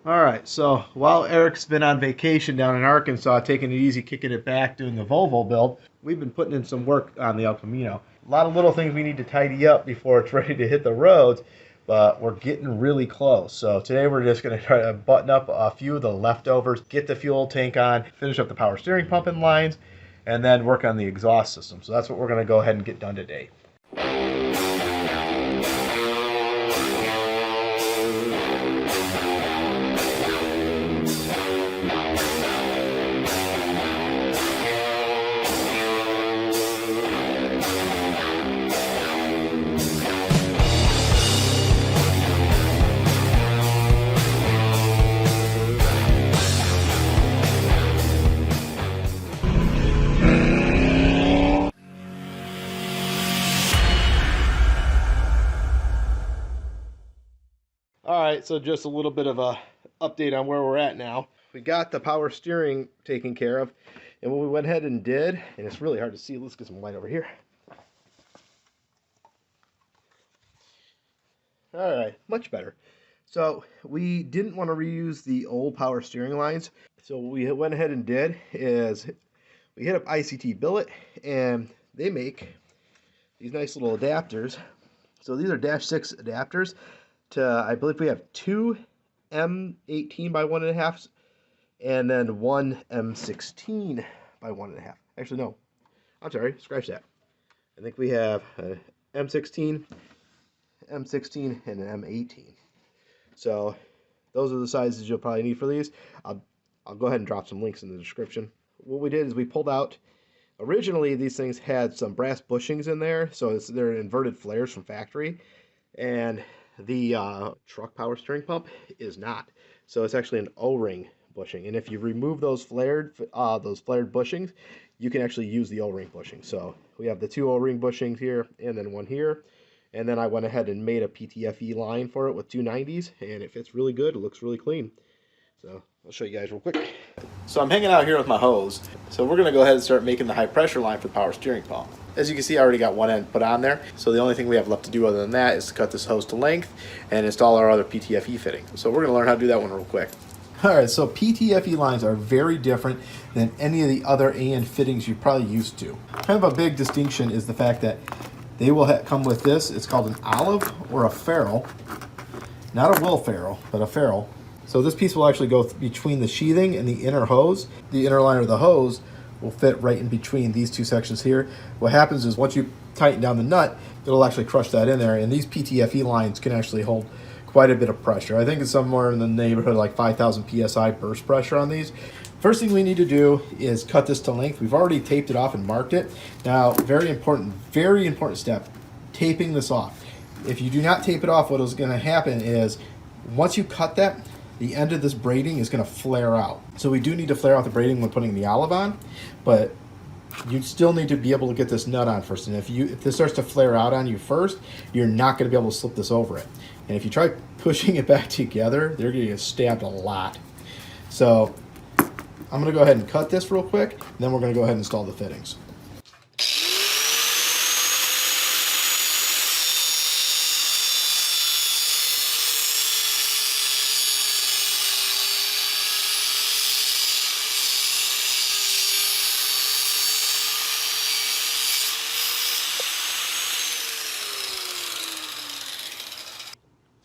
All right, so while Eric's been on vacation down in Arkansas, taking it easy, kicking it back, doing the Volvo build, we've been putting in some work on the El Camino. A lot of little things we need to tidy up before it's ready to hit the roads, but we're getting really close. So today we're just going to try to button up a few of the leftovers, get the fuel tank on, finish up the power steering pump and lines, and then work on the exhaust system. So that's what we're going to go ahead and get done today. All right, so just a little bit of a update on where we're at now. We got the power steering taken care of, and what we went ahead and did, and it's really hard to see, let's get some light over here. All right, much better. So we didn't want to reuse the old power steering lines, so what we went ahead and did is we hit up ICT Billet, and they make these nice little adapters. So these are -6 adapters. I believe we have two M18 by 1.5 and then one M16 by 1.5. Actually, no, I'm sorry, scratch that. I think we have an M16, M16, and an M18. So those are the sizes you'll probably need for these. I'll go ahead and drop some links in the description. What we did is we pulled out, originally these things had some brass bushings in there, so they're inverted flares from factory, and the truck power steering pump is not. So it's actually an O-ring bushing, and if you remove those flared bushings, you can actually use the O-ring bushing. So we have the two O-ring bushings here, and then one here, and then I went ahead and made a PTFE line for it with 290s, and it fits really good. It looks really clean. So I'll show you guys real quick. So I'm hanging out here with my hose. So we're going to go ahead and start making the high pressure line for the power steering pump. As you can see, I already got one end put on there. So the only thing we have left to do other than that is to cut this hose to length and install our other PTFE fitting. So we're going to learn how to do that one real quick. All right, so PTFE lines are very different than any of the other AN fittings you're probably used to. Kind of a big distinction is the fact that they will come with this. It's called an olive or a ferrule. Not a will ferrule, but a ferrule. So this piece will actually go between the sheathing and the inner hose. The inner liner of the hose will fit right in between these two sections here. What happens is once you tighten down the nut, it'll actually crush that in there, and these PTFE lines can actually hold quite a bit of pressure. I think it's somewhere in the neighborhood of like 5,000 PSI burst pressure on these. First thing we need to do is cut this to length. We've already taped it off and marked it. Now, very important step, taping this off. If you do not tape it off, what is going to happen is once you cut that, the end of this braiding is going to flare out. So we do need to flare out the braiding when putting the olive on, but you still need to be able to get this nut on first. And if this starts to flare out on you first, you're not going to be able to slip this over it. And if you try pushing it back together, they're going to get stabbed a lot. So I'm going to go ahead and cut this real quick, and then we're going to go ahead and install the fittings.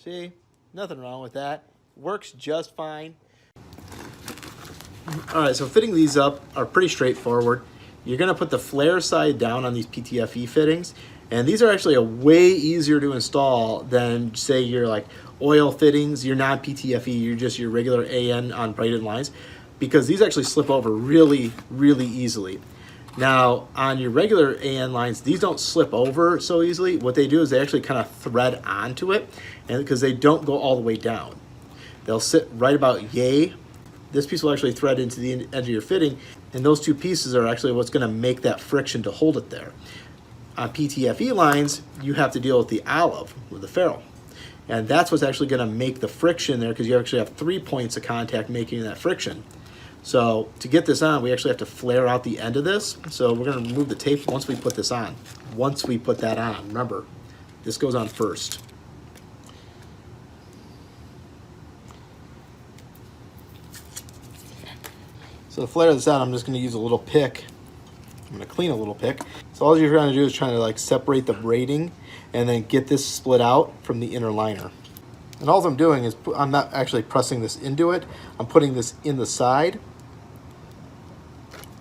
See, nothing wrong with that. Works just fine. All right, so fitting these up are pretty straightforward. You're gonna put the flare side down on these PTFE fittings, and these are actually way easier to install than, say, your like oil fittings, your non-PTFE, you're just your regular AN on braided lines, because these actually slip over really, really easily. Now, on your regular AN lines, these don't slip over so easily. What they do is they actually kind of thread onto it, and because they don't go all the way down. They'll sit right about yay. This piece will actually thread into the edge of your fitting, and those two pieces are actually what's going to make that friction to hold it there. On PTFE lines, you have to deal with the olive, with the ferrule. And that's what's actually going to make the friction there, because you actually have 3 points of contact making that friction. So to get this on, we actually have to flare out the end of this. So we're going to remove the tape once we put this on. Once we put that on, remember, this goes on first. So to flare this out, I'm just going to use a little pick. I'm going to clean a little pick. So all you're trying to do is trying to like separate the braiding and then get this split out from the inner liner. And all I'm doing is, I'm not actually pressing this into it. I'm putting this in the side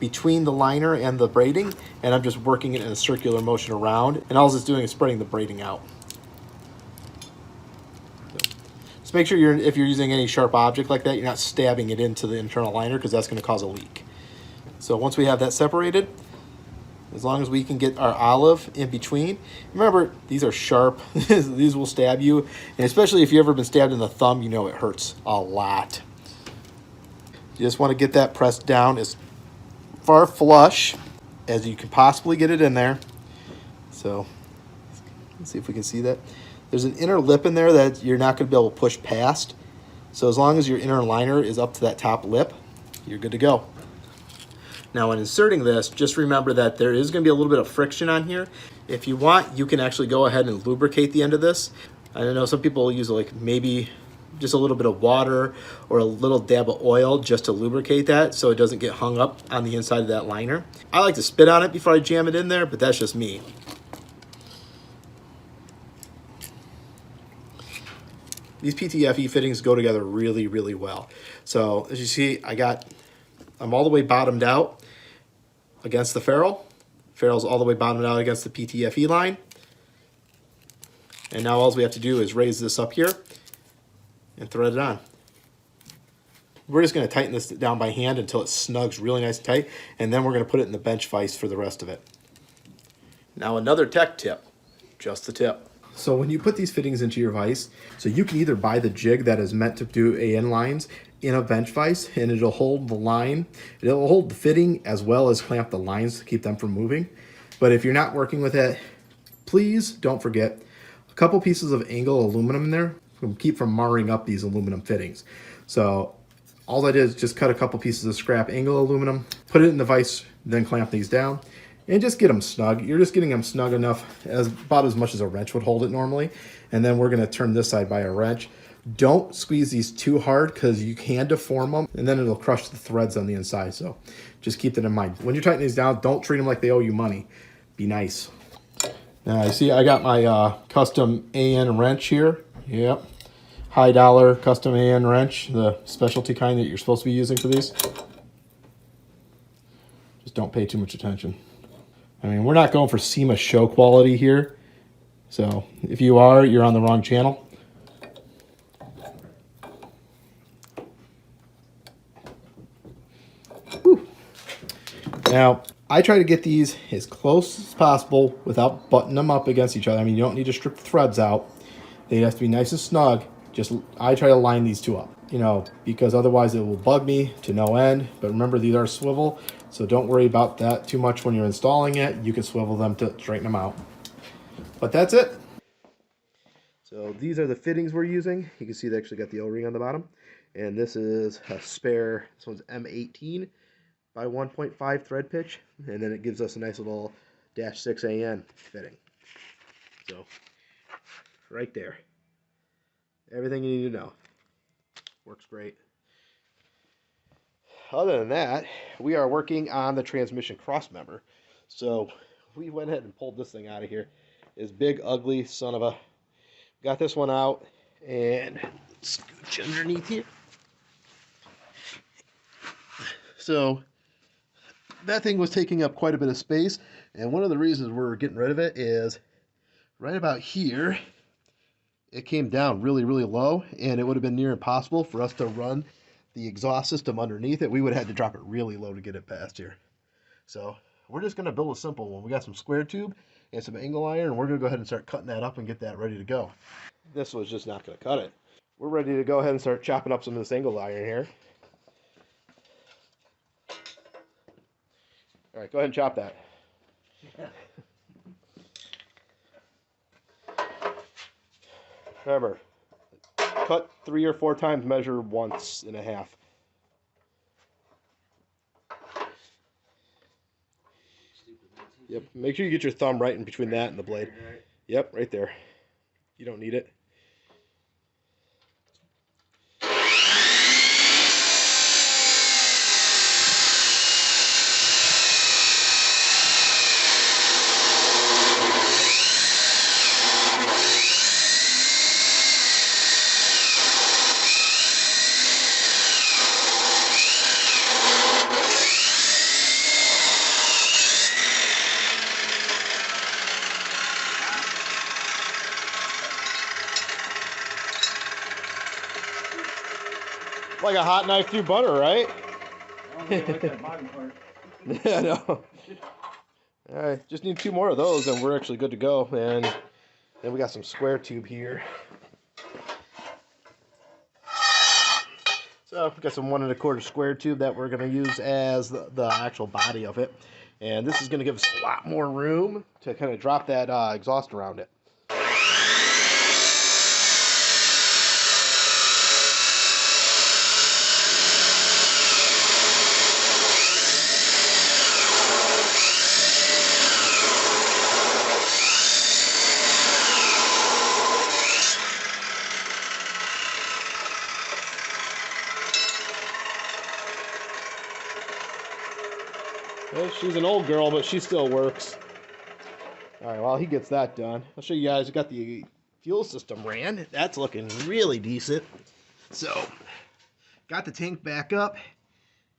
between the liner and the braiding, and I'm just working it in a circular motion around. And all it's doing is spreading the braiding out. Just make sure if you're using any sharp object like that, you're not stabbing it into the internal liner, because that's going to cause a leak. So once we have that separated, as long as we can get our olive in between. Remember, these are sharp. These will stab you. And especially if you've ever been stabbed in the thumb, you know it hurts a lot. You just want to get that pressed down as far flush as you can possibly get it in there. So let's see if we can see that. There's an inner lip in there that you're not going to be able to push past. So as long as your inner liner is up to that top lip, you're good to go. Now when inserting this, just remember that there is going to be a little bit of friction on here. If you want, you can actually go ahead and lubricate the end of this. I know some people use like maybe just a little bit of water or a little dab of oil just to lubricate that so it doesn't get hung up on the inside of that liner. I like to spit on it before I jam it in there, but that's just me. These PTFE fittings go together really, really well. So as you see, I'm all the way bottomed out against the ferrule. Ferrule's all the way bottomed out against the PTFE line. And now all we have to do is raise this up here and thread it on. We're just going to tighten this down by hand until it snugs really nice and tight, and then we're going to put it in the bench vise for the rest of it. Now another tech tip, just the tip. So when you put these fittings into your vise, so you can either buy the jig that is meant to do AN lines in a bench vise, and it'll hold the line, it'll hold the fitting as well as clamp the lines to keep them from moving. But if you're not working with it, please don't forget a couple pieces of angle aluminum in there to keep from marring up these aluminum fittings. So all I did is just cut a couple pieces of scrap angle aluminum, put it in the vise, then clamp these down, and just get them snug. You're just getting them snug enough, about as much as a wrench would hold it normally. And then we're gonna turn this side by a wrench. Don't squeeze these too hard because you can deform them and then it'll crush the threads on the inside. So just keep that in mind. When you're tightening these down, don't treat them like they owe you money. Be nice. Now you see I got my custom AN wrench here. Yep. High dollar custom AN wrench, the specialty kind that you're supposed to be using for these. Just don't pay too much attention. I mean, we're not going for SEMA show quality here. So if you are, you're on the wrong channel. Whew. Now, I try to get these as close as possible without buttoning them up against each other. I mean, you don't need to strip the threads out. They have to be nice and snug. I try to line these two up, you know, because otherwise it will bug me to no end. But remember, these are swivel, so don't worry about that too much when you're installing it. You can swivel them to straighten them out. But that's it. So these are the fittings we're using. You can see they actually got the O-ring on the bottom. And this is a spare, this one's M18 by 1.5 thread pitch. And then it gives us a nice little -6 AN fitting. So right there. Everything you need to know. Works great. Other than that, we are working on the transmission crossmember. So we went ahead and pulled this thing out of here. This big, ugly son of a... Got this one out and scooch underneath here. So that thing was taking up quite a bit of space, and one of the reasons we're getting rid of it is right about here. It came down really, really low, and it would have been near impossible for us to run the exhaust system underneath it. We would have had to drop it really low to get it past here. So we're just going to build a simple one. We got some square tube and some angle iron, and we're going to go ahead and start cutting that up and get that ready to go. This was just not going to cut it. We're ready to go ahead and start chopping up some of this angle iron here. All right, go ahead and chop that. Remember, cut 3 or 4 times, measure once and a half. Yep, make sure you get your thumb right in between that and the blade. Yep, right there. You don't need it. Like a hot knife through butter, right? I don't really like that bottom part. Yeah, I know. All right, just need 2 more of those, and we're actually good to go. And then we got some square tube here. So we got some 1 1/4 square tube that we're going to use as the actual body of it. And this is going to give us a lot more room to kind of drop that exhaust around it. Well, she's an old girl, but she still works. All right, while he gets that done, I'll show you guys. We got the fuel system ran. That's looking really decent. So, got the tank back up,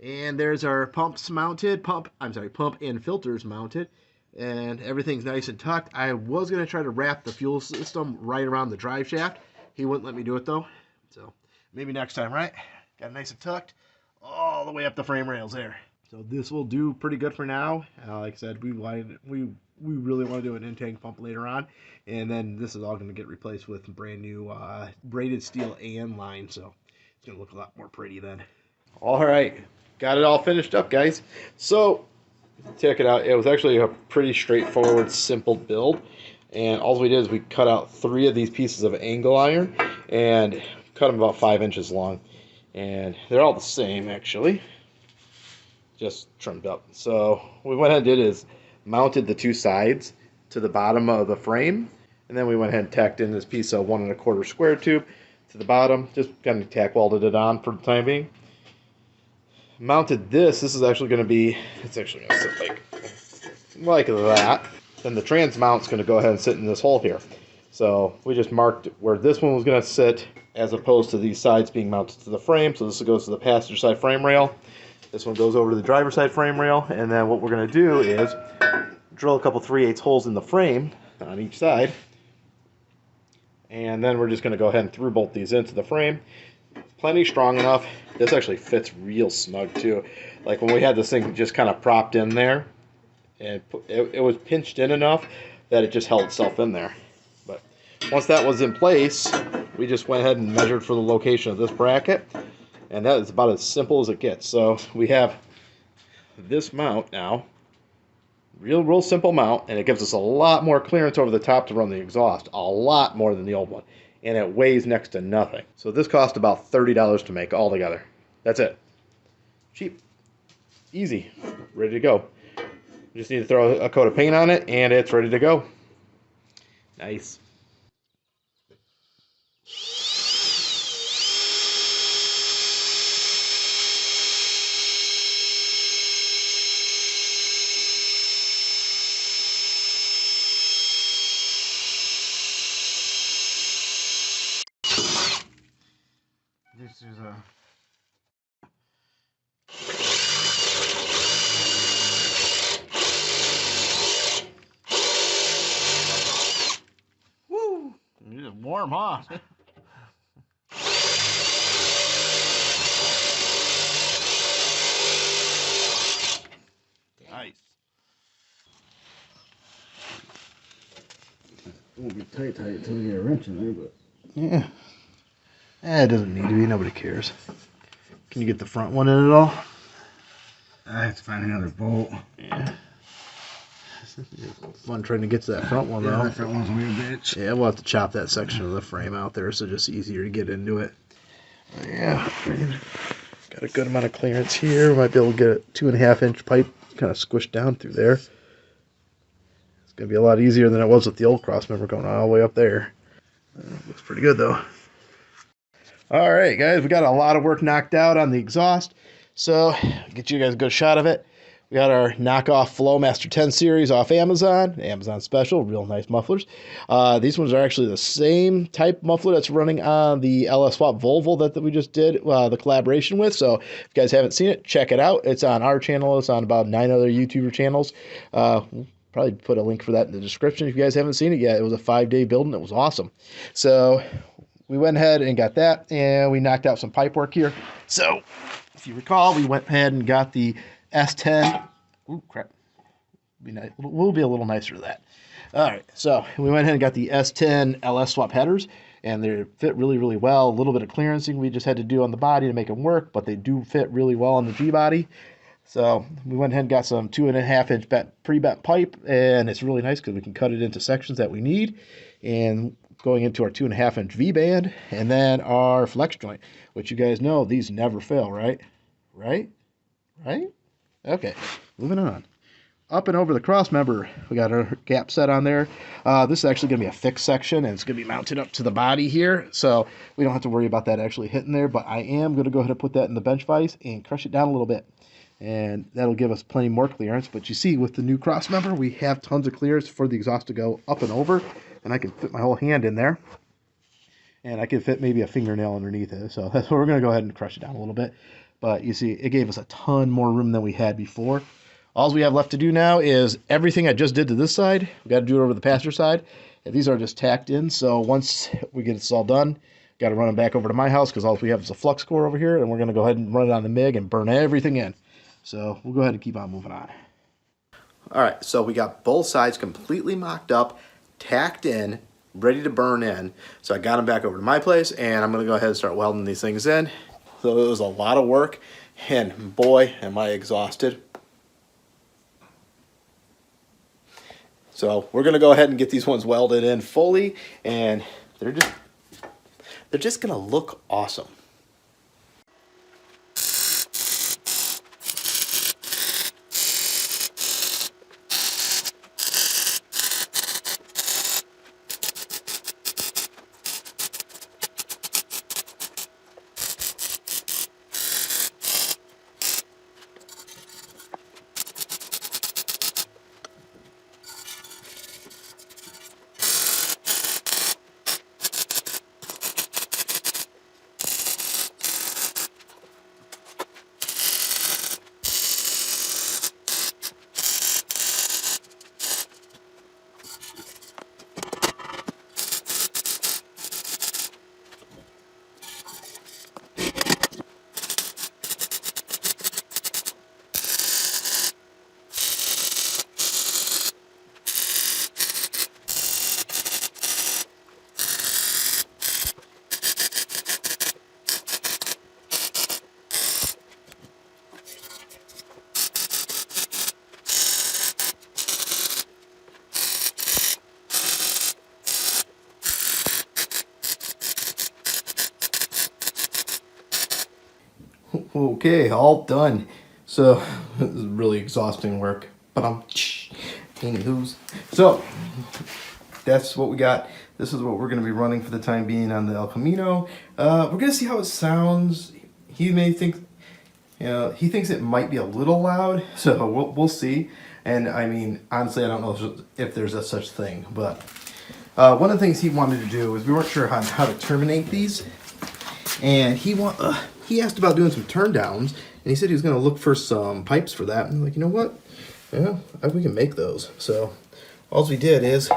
and there's our pumps mounted. Pump and filters mounted, and everything's nice and tucked. I was gonna try to wrap the fuel system right around the drive shaft. He wouldn't let me do it though. So maybe next time, right? Got it nice and tucked all the way up the frame rails there. So this will do pretty good for now. Like I said, we really want to do an in-tank pump later on, and then this is all going to get replaced with brand new braided steel AN line, so it's going to look a lot more pretty then. All right, got it all finished up, guys. So check it out. It was actually a pretty straightforward, simple build, and all we did is we cut out 3 of these pieces of angle iron and cut them about 5 inches long, and they're all the same actually, just trimmed up. So what we went ahead and did is mounted the 2 sides to the bottom of the frame, and then we went ahead and tacked in this piece of 1 1/4 square tube to the bottom, just kind of tack welded it on for the time being. Mounted this is actually going to be, it's actually going to sit like that. Then the trans mount's going to go ahead and sit in this hole here. So we just marked where this one was going to sit, as opposed to these sides being mounted to the frame. So this goes to the passenger side frame rail. This one goes over to the driver's side frame rail, and then what we're going to do is drill a couple 3/8 holes in the frame on each side, and then we're just going to go ahead and through bolt these into the frame. Plenty strong enough. This actually fits real snug too. Like when we had this thing just kind of propped in there, and it was pinched in enough that it just held itself in there. But once that was in place, we just went ahead and measured for the location of this bracket. And that is about as simple as it gets. So we have this mount now. Real simple mount. And it gives us a lot more clearance over the top to run the exhaust. A lot more than the old one. And it weighs next to nothing. So this cost about $30 to make altogether. That's it. Cheap. Easy. Ready to go. You just need to throw a coat of paint on it and it's ready to go. Nice. This is a woo! It's warm, huh? Nice. It won't be tight until we get a wrench in there, but Yeah. It doesn't need to be. Nobody cares. Can you get the front one in at all? I have to find another bolt. Yeah. Fun trying to get to that front one, Yeah, though. that front one's gonna be a bitch. Yeah, we'll have to chop that section of the frame out there, so just easier to get into it. Yeah. Got a good amount of clearance here. Might be able to get a 2.5-inch pipe kind of squished down through there. It's going to be a lot easier than it was with the old Crossmember going all the way up there. Looks pretty good, though. All right, guys, we got a lot of work knocked out on the exhaust, so get you guys a good shot of it. We got our knockoff Flowmaster 10 series off Amazon special, real nice mufflers. These ones are actually the same type muffler that's running on the LSx Swap Volvo that we just did the collaboration with. So if you guys haven't seen it, check it out. It's on our channel. It's on about 9 other YouTuber channels. We'll probably put a link for that in the description if you guys haven't seen it yet. It was a 5-day build and it was awesome. So we went ahead and got that, and we knocked out some pipe work here. So if you recall, we went ahead and got the S10. Ooh, crap. We'll be a little nicer to that. All right, so we went ahead and got the S10 LS swap headers, and they fit really, really well. A little bit of clearancing we just had to do on the body to make them work, but they do fit really well on the G body. So we went ahead and got some 2.5-inch pre-bent pipe, and it's really nice because we can cut it into sections that we need. And going into our 2.5-inch V-band, and then our flex joint, which you guys know, these never fail, right? Right? Okay, moving on. Up and over the Crossmember, we got our gap set on there. This is actually going to be a fixed section, and it's going to be mounted up to the body here, so we don't have to worry about that actually hitting there, but I am going to go ahead and put that in the bench vise and crush it down a little bit. And that'll give us plenty more clearance. But you see, with the new Crossmember, we have tons of clearance for the exhaust to go up and over, and I can fit my whole hand in there, and I can fit maybe a fingernail underneath it. So that's what we're going to go ahead and crush it down a little bit. But you see, it gave us a ton more room than we had before. All we have left to do now is everything I just did to this side, we got to do it over the passenger side. And these are just tacked in, so once we get this all done, got to run them back over to my house because all we have is a flux core over here, and we're going to go ahead and run it on the MIG and burn everything in. So we'll go ahead and keep on moving on. All right, so we got both sides completely mocked up, tacked in, ready to burn in. So I got them back over to my place, and I'm going to go ahead and start welding these things in. So it was a lot of work, and boy, am I exhausted. So we're going to go ahead and get these ones welded in fully, and they're just going to look awesome. Okay, all done. So this is really exhausting work, but anywho's. So that's what we got. This is what we're going to be running for the time being on the El Camino. We're going to see how it sounds. He may think, he thinks it might be a little loud, so we'll see. And I mean, honestly, I don't know if there's a such thing, but one of the things he wanted to do is we weren't sure on how to terminate these, and he asked about doing some turn downs, and he said he was going to look for some pipes for that. And I'm like, you know what? Yeah, we can make those. So all we did is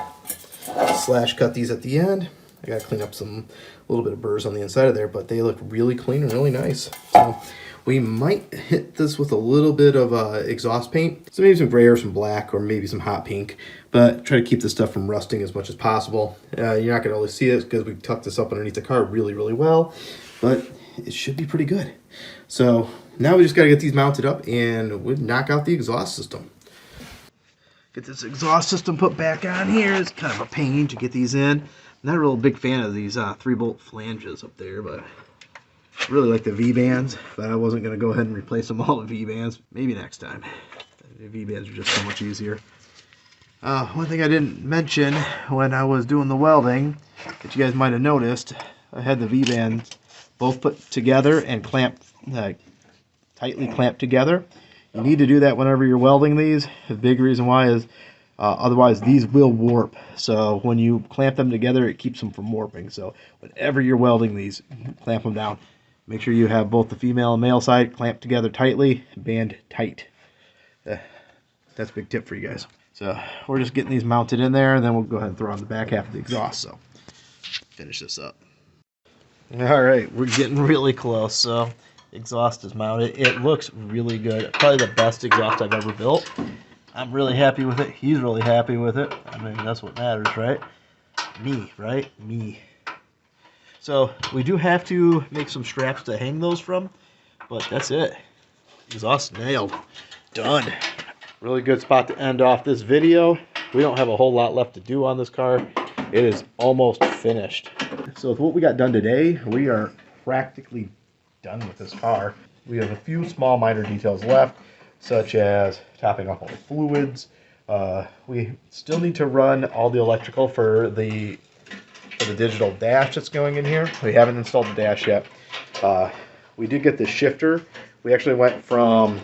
slash cut these at the end. I got to clean up a little bit of burrs on the inside of there, but they look really clean and really nice. So we might hit this with a little bit of exhaust paint. So maybe some gray or some black or maybe some hot pink, but try to keep this stuff from rusting as much as possible. You're not going to really see it because we tucked this up underneath the car really, really well, but it should be pretty good. So now we just got to get these mounted up and we'll knock out the exhaust system. Get this exhaust system put back on here. It's kind of a pain to get these in. I'm not a real big fan of these 3-bolt flanges up there, but I really like the V-bands, but I wasn't going to go ahead and replace them all with V-bands. Maybe next time. The V-bands are just so much easier. One thing I didn't mention when I was doing the welding that you guys might have noticed, I had the V-bands both put together and clamped, tightly clamped together. You need to do that whenever you're welding these. The big reason why is otherwise these will warp. So when you clamp them together, it keeps them from warping. So whenever you're welding these, clamp them down. Make sure you have both the female and male side clamped together tightly, band tight. That's a big tip for you guys. So we're just getting these mounted in there, and then we'll go ahead and throw on the back half of the exhaust. So finish this up. All right, we're getting really close. So exhaust is mounted. It looks really good. Probably the best exhaust I've ever built. I'm really happy with it. He's really happy with it. I mean, that's what matters, right? Me, right? Me. So we do have to make some straps to hang those from, but that's it. Exhaust nailed. Done. Really good spot to end off this video. We don't have a whole lot left to do on this car. It is almost finished. So with what we got done today, we are practically done with this car. We have a few small minor details left, such as topping off all the fluids. We still need to run all the electrical for the digital dash that's going in here. We haven't installed the dash yet. We did get the shifter. We actually went from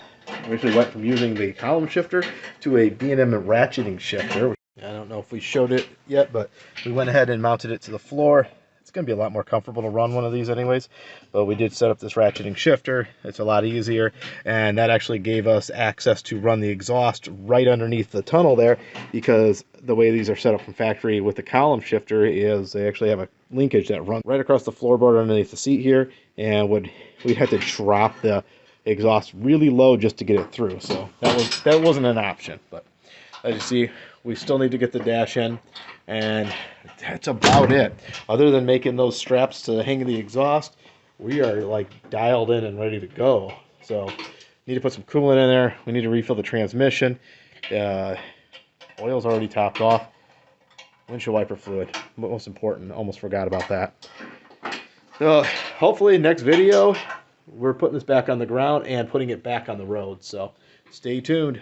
using the column shifter to a B&M ratcheting shifter. I don't know if we showed it yet, but we went ahead and mounted it to the floor. It's going to be a lot more comfortable to run one of these anyways, but we did set up this ratcheting shifter. It's a lot easier, and that actually gave us access to run the exhaust right underneath the tunnel there, because the way these are set up from factory with the column shifter is they actually have a linkage that runs right across the floorboard underneath the seat here, and we'd have to drop the exhaust really low just to get it through. So that wasn't an option. But as you see, we still need to get the dash in, and that's about it. Other than making those straps to hang the exhaust, we are like dialed in and ready to go. So need to put some coolant in there. We need to refill the transmission. Oil's already topped off. Windshield wiper fluid, most important. Almost forgot about that. So hopefully next video we're putting this back on the ground and putting it back on the road. So stay tuned.